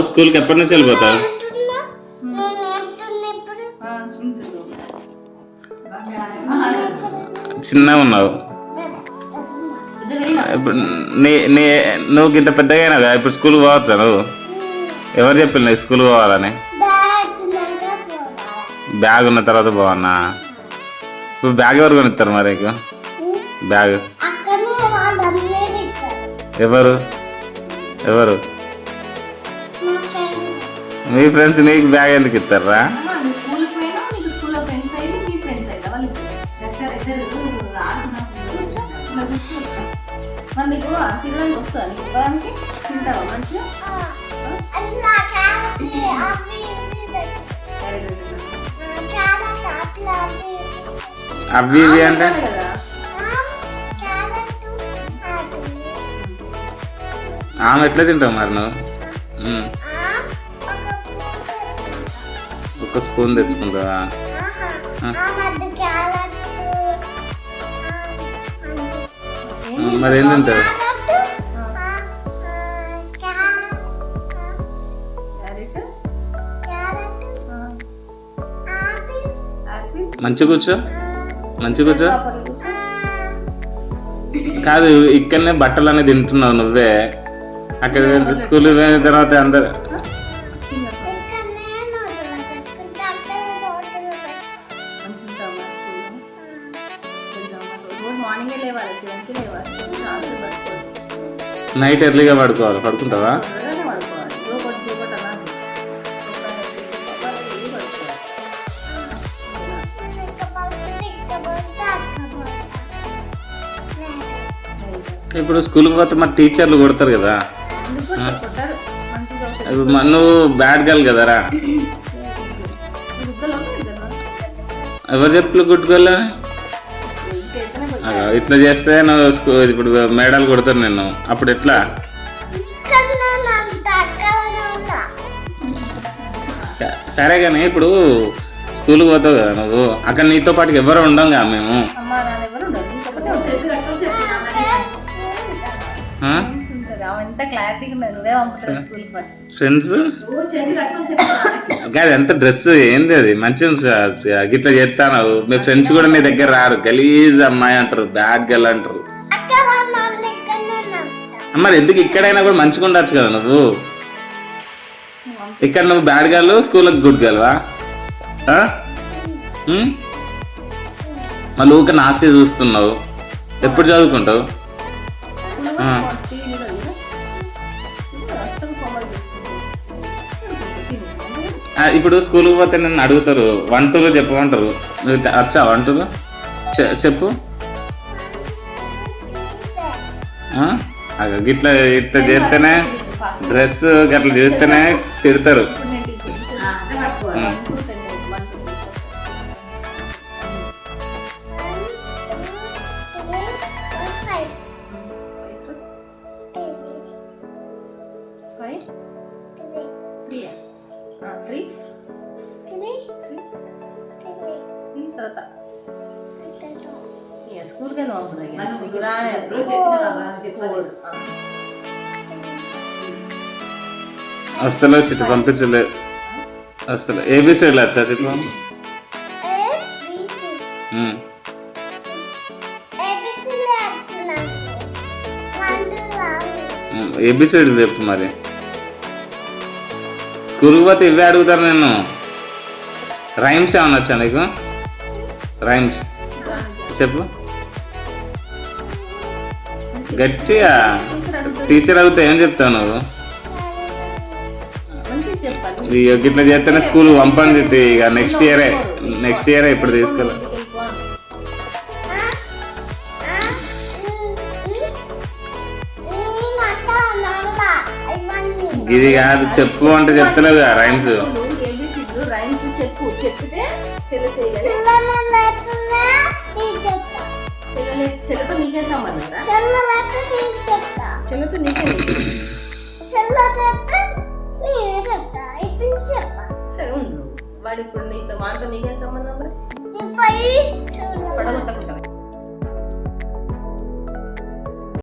స్కూల్కి ఎప్పటి నుంచి వెళ్ళిపోతావు? చిన్నగా ఉన్నావు. ఇప్పుడు నువ్వు ఇంత పెద్దగా అయినా కదా, ఇప్పుడు స్కూల్కి పోవచ్చా నువ్వు? ఎవరు చెప్పిన నీకు స్కూల్కి పోవాలని? బ్యాగ్ ఉన్న తర్వాత పోవన్నా? ఇప్పుడు బ్యాగ్ ఎవరు కొనిస్తారు మరి నీకు? బ్యాగ్ ఎవరు ఎవరు మీ ఫ్రెండ్స్ నీకు బ్యాగ్ ఎందుకు ఇస్తారా? అవి ఇవి అంటే ఆమె ఎట్లా తింటావు మరి నువ్వు? ఒక స్పూన్ తెచ్చుకుంటావా? మరి ఏం తింటావు? మంచి కూర్చో, మంచి కూర్చో. కాదు, ఇక్కడనే బట్టలు అనేది తింటున్నావు నువ్వే. అక్కడ స్కూల్ పోయిన తర్వాత అందరు నైట్ ఎర్లీగా పడుకోవాలి. పడుకుంటావా? ఇప్పుడు స్కూల్కి పోతే మరి టీచర్లు కొడతారు కదా. నువ్వు బ్యాడ్ గర్ల్ కదరా. ఎవరు చెప్పు గుడ్ గర్ల్? ఇట్లా చేస్తే నువ్వు ఇప్పుడు మేడాలు కొడతారు నిన్ను. అప్పుడు ఎట్లా? సరే కానీ ఇప్పుడు స్కూల్కి పోతావు కదా నువ్వు, అక్కడ నీతో పాటు ఎవరు ఉండం కదా మేము. ఫ్రెండ్స్ కాదు, ఎంత డ్రెస్ ఏంది అది మంచిగా గిట్లా చేస్తాను. మీ ఫ్రెండ్స్ కూడా నీ దగ్గర రారు, గలీజ్ అమ్మాయి అంటారు, బ్యాడ్ గర్ల్ అంటారు. మరి ఎందుకు ఇక్కడైనా కూడా మంచిగా ఉండొచ్చు కదా నువ్వు. ఇక్కడ నువ్వు బ్యాడ్ గర్ల్, స్కూల్కి గుడ్ గర్ల్వా? మళ్ళీ ఊక నాస్తి చూస్తున్నావు. ఎప్పుడు చదువుకుంటావు? ఇప్పుడు స్కూల్కి పోతే నన్ను అడుగుతారు 1 2 చెప్పమంటారు. వచ్చా 1 2 చెప్పు. గిట్లా ఇట్లా చేస్తేనే డ్రెస్ గట్లా చేస్తేనే తిడతారు. వస్తలే చిట్టు పంపించలేదు. వస్తలే ఏబిసిడీలు వచ్చా చిట్టు? ఏబిసిడీలు చెప్పు మరి. స్కూల్కి పోతే ఇవే అడుగుతారు నేను. రైమ్స్ ఏమన్నా వచ్చా నీకు? రైమ్స్ చెప్పు గట్టిగా. టీచర్ అడిగితే ఏం చెప్తావు నువ్వు? ఇట్లా చేస్తేనే స్కూల్ పంపని చెప్పి ఇక నెక్స్ట్ ఇయరే ఇప్పుడు తీసుకెళ్ళ. ఇది కాదు, చెప్పు అంటే చెప్తలేవు కదా రైమ్స్. సరే ఉండు, వాడు ఇప్పుడు నీతో మాతో నీకేం సంబంధం? పడగొట్ట